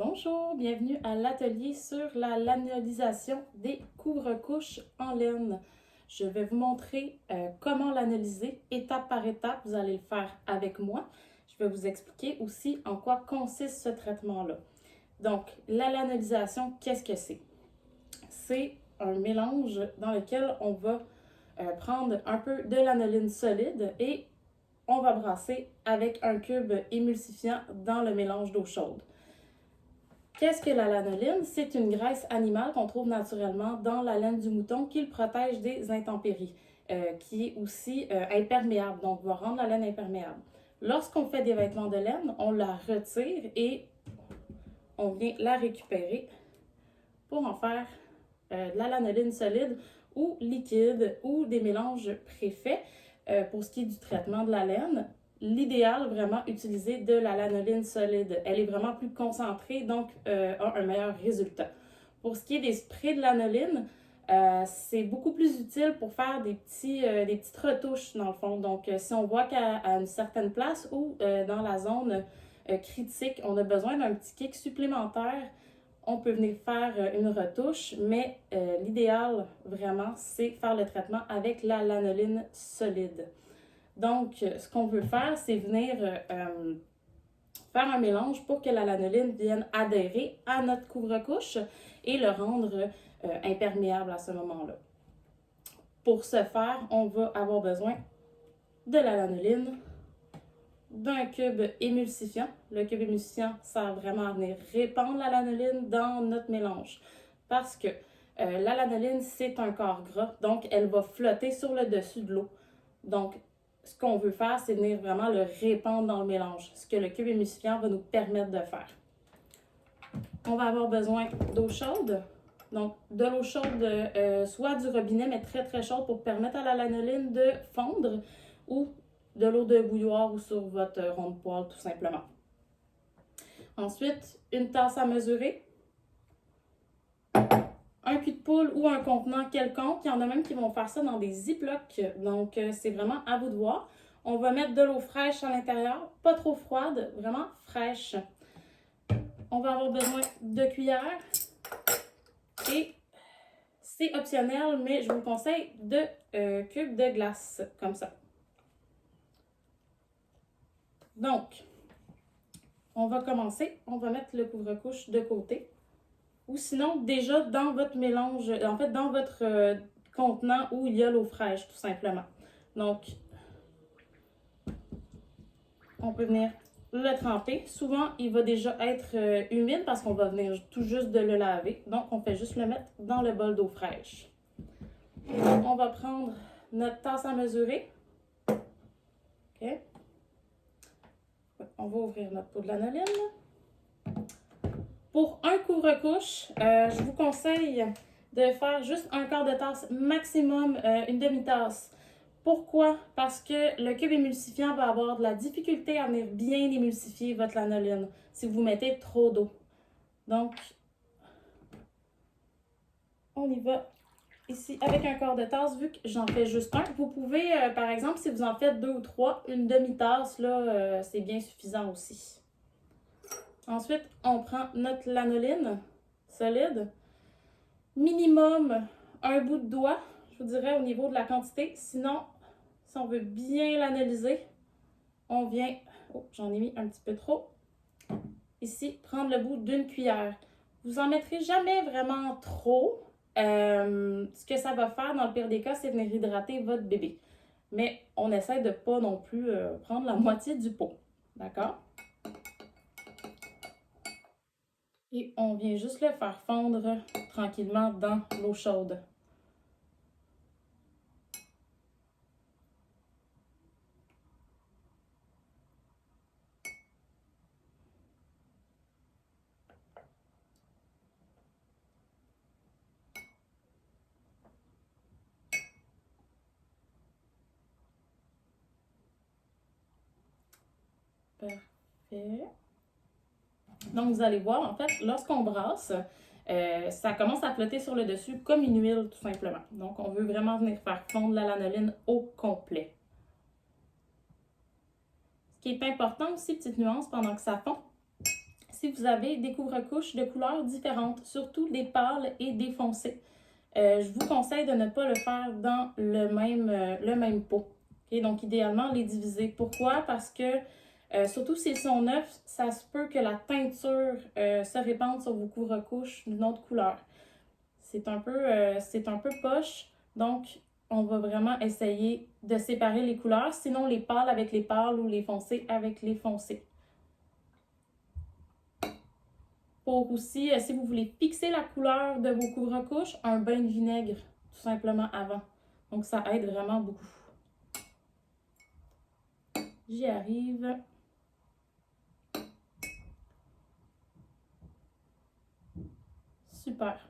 Bonjour, bienvenue à l'atelier sur la lanolisation des couvre-couches en laine. Je vais vous montrer comment l'analyser étape par étape. Vous allez le faire avec moi. Je vais vous expliquer aussi en quoi consiste ce traitement-là. Donc, la lanolisation, qu'est-ce que c'est? C'est un mélange dans lequel on va prendre un peu de lanoline solide et on va brasser avec un cube émulsifiant dans le mélange d'eau chaude. Qu'est-ce que la lanoline? C'est une graisse animale qu'on trouve naturellement dans la laine du mouton qui le protège des intempéries, qui est aussi imperméable, donc va rendre la laine imperméable. Lorsqu'on fait des vêtements de laine, on la retire et on vient la récupérer pour en faire de la lanoline solide ou liquide ou des mélanges préfaits pour ce qui est du traitement de la laine. L'idéal, vraiment, utiliser de la lanoline solide. Elle est vraiment plus concentrée, donc a un meilleur résultat. Pour ce qui est des sprays de lanoline, c'est beaucoup plus utile pour faire des petites retouches, dans le fond. Donc, si on voit qu'à une certaine place ou dans la zone critique, on a besoin d'un petit kick supplémentaire, on peut venir faire une retouche, mais l'idéal, vraiment, c'est faire le traitement avec la lanoline solide. Donc, ce qu'on veut faire, c'est venir faire un mélange pour que la lanoline vienne adhérer à notre couvre-couche et le rendre imperméable à ce moment-là. Pour ce faire, on va avoir besoin de la lanoline, d'un cube émulsifiant. Le cube émulsifiant sert vraiment à venir répandre la lanoline dans notre mélange parce que la lanoline, c'est un corps gras, donc elle va flotter sur le dessus de l'eau. Donc, ce qu'on veut faire, c'est venir vraiment le répandre dans le mélange, ce que le cube émulsifiant va nous permettre de faire. On va avoir besoin d'eau chaude, donc de l'eau chaude, soit du robinet, mais très très chaude pour permettre à la lanoline de fondre, ou de l'eau de bouilloire ou sur votre rond de poêle, tout simplement. Ensuite, une tasse à mesurer, un cul de poule ou un contenant quelconque. Il y en a même qui vont faire ça dans des ziplocs, donc c'est vraiment à vous de voir. On va mettre de l'eau fraîche à l'intérieur, pas trop froide, vraiment fraîche. On va avoir besoin de cuillères et c'est optionnel, mais je vous conseille de cubes de glace, comme ça. Donc, on va commencer. On va mettre le couvre-couche de côté. Ou sinon, déjà dans votre mélange, en fait, dans votre contenant où il y a l'eau fraîche, tout simplement. Donc, on peut venir le tremper. Souvent, il va déjà être humide parce qu'on va venir tout juste de le laver. Donc, on fait juste le mettre dans le bol d'eau fraîche. On va prendre notre tasse à mesurer. OK. On va ouvrir notre pot de lanoline. Pour un couvre-couche, je vous conseille de faire juste un quart de tasse, maximum une demi-tasse. Pourquoi? Parce que le cube émulsifiant va avoir de la difficulté à venir bien émulsifier votre lanoline si vous mettez trop d'eau. Donc, on y va ici avec un quart de tasse, vu que j'en fais juste un. Vous pouvez, par exemple, si vous en faites 2 ou 3, une demi-tasse, là, c'est bien suffisant aussi. Ensuite, on prend notre lanoline solide. Minimum un bout de doigt, je vous dirais, au niveau de la quantité. Sinon, si on veut bien l'analyser, on vient... Oh, j'en ai mis un petit peu trop. Ici, prendre le bout d'une cuillère. Vous en mettrez jamais vraiment trop. Ce que ça va faire, dans le pire des cas, c'est venir hydrater votre bébé. Mais on essaie de ne pas non plus prendre la moitié du pot. D'accord? Et on vient juste le faire fondre tranquillement dans l'eau chaude. Parfait. Donc, vous allez voir, en fait, lorsqu'on brasse, ça commence à flotter sur le dessus comme une huile, tout simplement. Donc, on veut vraiment venir faire fondre la lanoline au complet. Ce qui est important aussi, petite nuance, pendant que ça fond, si vous avez des couvre-couches de couleurs différentes, surtout des pâles et des foncés. Je vous conseille de ne pas le faire dans le même pot. Okay? Donc, idéalement, les diviser. Pourquoi? Parce que, surtout s'ils sont neufs, ça se peut que la teinture se répande sur vos couvre-couches d'une autre couleur. C'est un peu poche. Donc, on va vraiment essayer de séparer les couleurs. Sinon, les pâles avec les pâles ou les foncés avec les foncés. Pour aussi, si vous voulez fixer la couleur de vos couvre-couches, un bain de vinaigre, tout simplement avant. Donc, ça aide vraiment beaucoup. J'y arrive. Super.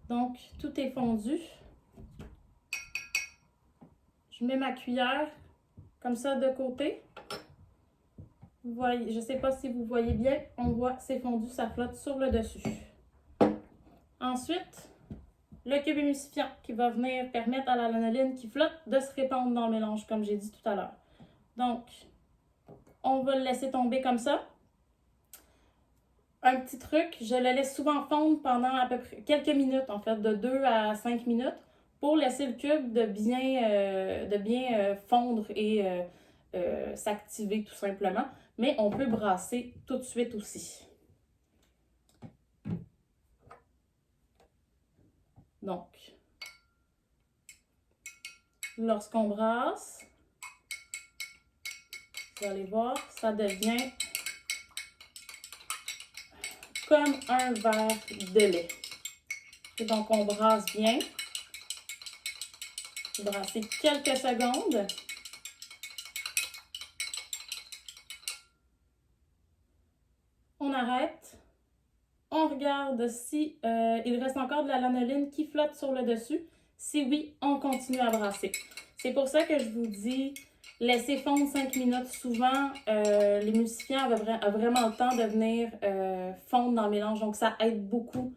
Donc, tout est fondu. Je mets ma cuillère comme ça de côté. Vous voyez, je ne sais pas si vous voyez bien, on voit c'est fondu, ça flotte sur le dessus. Ensuite, le cube émulsifiant qui va venir permettre à la lanoline qui flotte de se répandre dans le mélange, comme j'ai dit tout à l'heure. Donc, on va le laisser tomber comme ça. Un petit truc, je le laisse souvent fondre pendant à peu près quelques minutes, en fait, de 2 à 5 minutes, pour laisser le cube de bien fondre et s'activer tout simplement. Mais on peut brasser tout de suite aussi. Donc, lorsqu'on brasse, vous allez voir, ça devient comme un verre de lait. Et donc, on brasse bien. Brasser quelques secondes. On arrête. On regarde si il reste encore de la lanoline qui flotte sur le dessus. Si oui, on continue à brasser. C'est pour ça que je vous dis, laissez fondre 5 minutes. Souvent, l'émulsifiant a vraiment le temps de venir fondre dans le mélange. Donc, ça aide beaucoup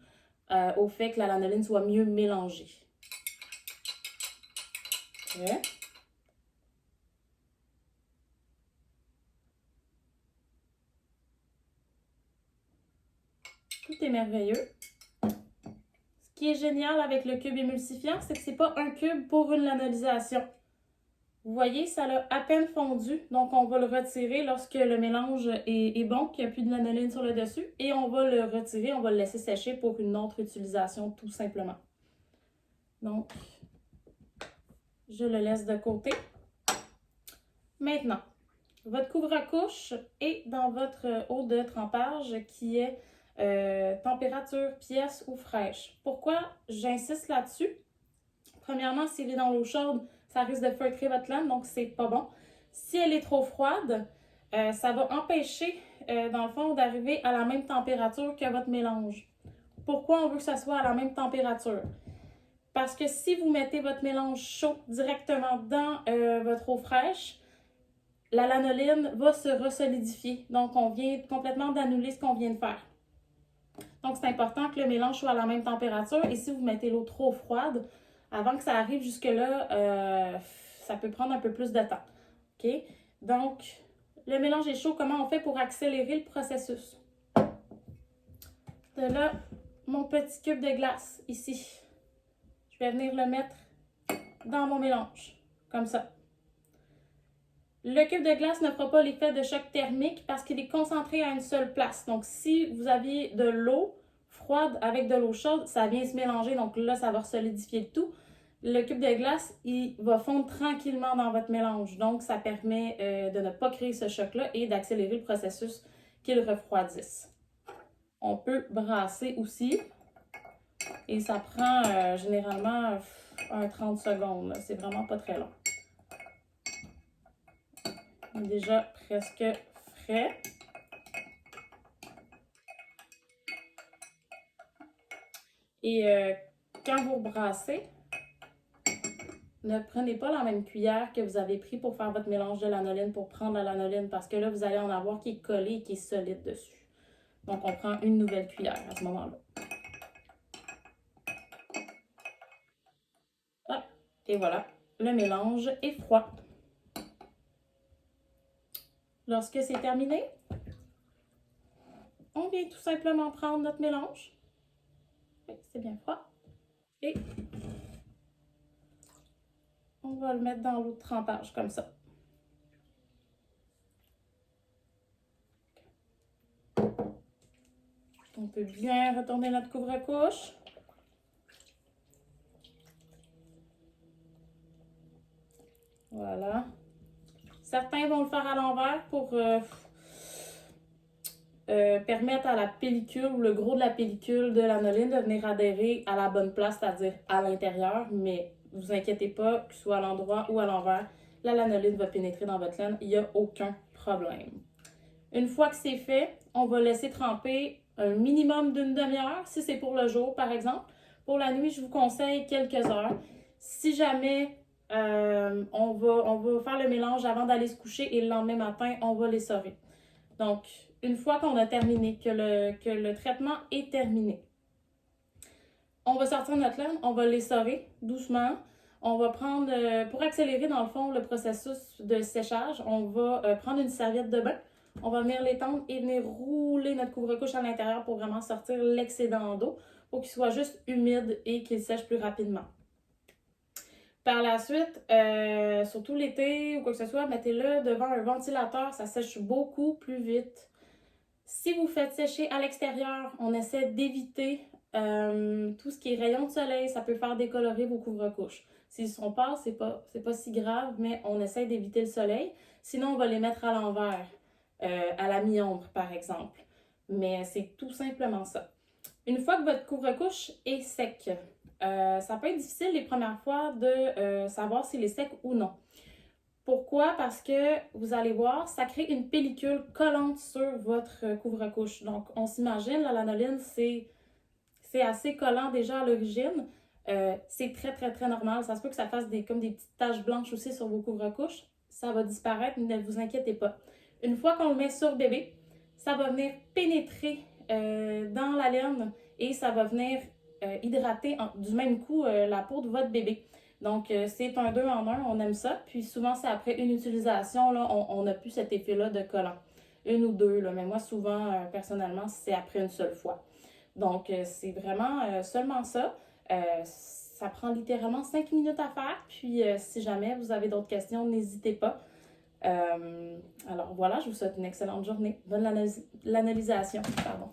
au fait que la lanoline soit mieux mélangée. Okay. Tout est merveilleux. Ce qui est génial avec le cube émulsifiant, c'est que ce n'est pas un cube pour une lanolisation. Vous voyez, ça l'a à peine fondu, donc on va le retirer lorsque le mélange est bon, qu'il n'y a plus de lanoline sur le dessus, et on va le retirer, on va le laisser sécher pour une autre utilisation tout simplement. Donc, je le laisse de côté. Maintenant, votre couvre-couche est dans votre eau de trempage qui est température pièce ou fraîche. Pourquoi j'insiste là-dessus? Premièrement, s'il est dans l'eau chaude, ça risque de feutrer votre laine, donc c'est pas bon. Si elle est trop froide, ça va empêcher, dans le fond, d'arriver à la même température que votre mélange. Pourquoi on veut que ça soit à la même température? Parce que si vous mettez votre mélange chaud directement dans votre eau fraîche, la lanoline va se resolidifier. Donc, on vient complètement d'annuler ce qu'on vient de faire. Donc, c'est important que le mélange soit à la même température. Et si vous mettez l'eau trop froide, avant que ça arrive jusque-là, ça peut prendre un peu plus de temps. OK? Donc, le mélange est chaud. Comment on fait pour accélérer le processus? De là, mon petit cube de glace ici. Je vais venir le mettre dans mon mélange, comme ça. Le cube de glace ne fera pas l'effet de choc thermique parce qu'il est concentré à une seule place. Donc, si vous aviez de l'eau froide avec de l'eau chaude, ça vient se mélanger. Donc là, ça va solidifier le tout. Le cube de glace, il va fondre tranquillement dans votre mélange. Donc, ça permet de ne pas créer ce choc-là et d'accélérer le processus qu'il refroidisse. On peut brasser aussi. Et ça prend généralement 30 secondes. C'est vraiment pas très long. Déjà presque frais. Et quand vous brassez, ne prenez pas la même cuillère que vous avez pris pour faire votre mélange de lanoline pour prendre la lanoline parce que là, vous allez en avoir qui est collé et qui est solide dessus. Donc, on prend une nouvelle cuillère à ce moment-là. Ah, et voilà, le mélange est froid. Lorsque c'est terminé, on vient tout simplement prendre notre mélange. Oui, c'est bien froid. Et on va le mettre dans l'eau de trempage comme ça. On peut bien retourner notre couvre-couche. Voilà. Certains vont le faire à l'envers pour permettre à la pellicule ou le gros de la pellicule de l'anoline de venir adhérer à la bonne place, c'est-à-dire à l'intérieur. Mais ne vous inquiétez pas, que ce soit à l'endroit ou à l'envers, la lanoline va pénétrer dans votre laine. Il n'y a aucun problème. Une fois que c'est fait, on va laisser tremper un minimum d'une demi-heure, si c'est pour le jour, par exemple. Pour la nuit, je vous conseille quelques heures. Si jamais on va faire le mélange avant d'aller se coucher et le lendemain matin, on va l'essorer. Donc, une fois qu'on a terminé, que le traitement est terminé, on va sortir notre laine, on va l'essorer doucement. On va prendre, pour accélérer dans le fond le processus de séchage, on va prendre une serviette de bain. On va venir l'étendre et venir rouler notre couvre-couche à l'intérieur pour vraiment sortir l'excédent d'eau pour qu'il soit juste humide et qu'il sèche plus rapidement. Par la suite, surtout l'été ou quoi que ce soit, mettez-le devant un ventilateur, ça sèche beaucoup plus vite. Si vous faites sécher à l'extérieur, on essaie d'éviter tout ce qui est rayons de soleil, ça peut faire décolorer vos couvre-couches. S'ils sont pâles, c'est pas si grave, mais on essaie d'éviter le soleil. Sinon, on va les mettre à l'envers, à la mi-ombre par exemple. Mais c'est tout simplement ça. Une fois que votre couvre-couche est sec, ça peut être difficile les premières fois de savoir s'il est sec ou non. Pourquoi? Parce que vous allez voir, ça crée une pellicule collante sur votre couvre-couche. Donc, on s'imagine, la lanoline, c'est assez collant déjà à l'origine. C'est très, très, très normal. Ça se peut que ça fasse comme des petites taches blanches aussi sur vos couvre-couches. Ça va disparaître, ne vous inquiétez pas. Une fois qu'on le met sur bébé, ça va venir pénétrer dans la laine et ça va venir hydrater du même coup la peau de votre bébé. Donc, c'est un 2 en 1, on aime ça. Puis souvent, c'est après une utilisation, là, on n'a plus cet effet-là de collant. Une ou deux, là, mais moi, souvent, personnellement, c'est après une seule fois. Donc, c'est vraiment seulement ça. Ça prend littéralement 5 minutes à faire. Puis, si jamais vous avez d'autres questions, n'hésitez pas. Alors voilà, je vous souhaite une excellente journée. Bonne l'analysation. Pardon.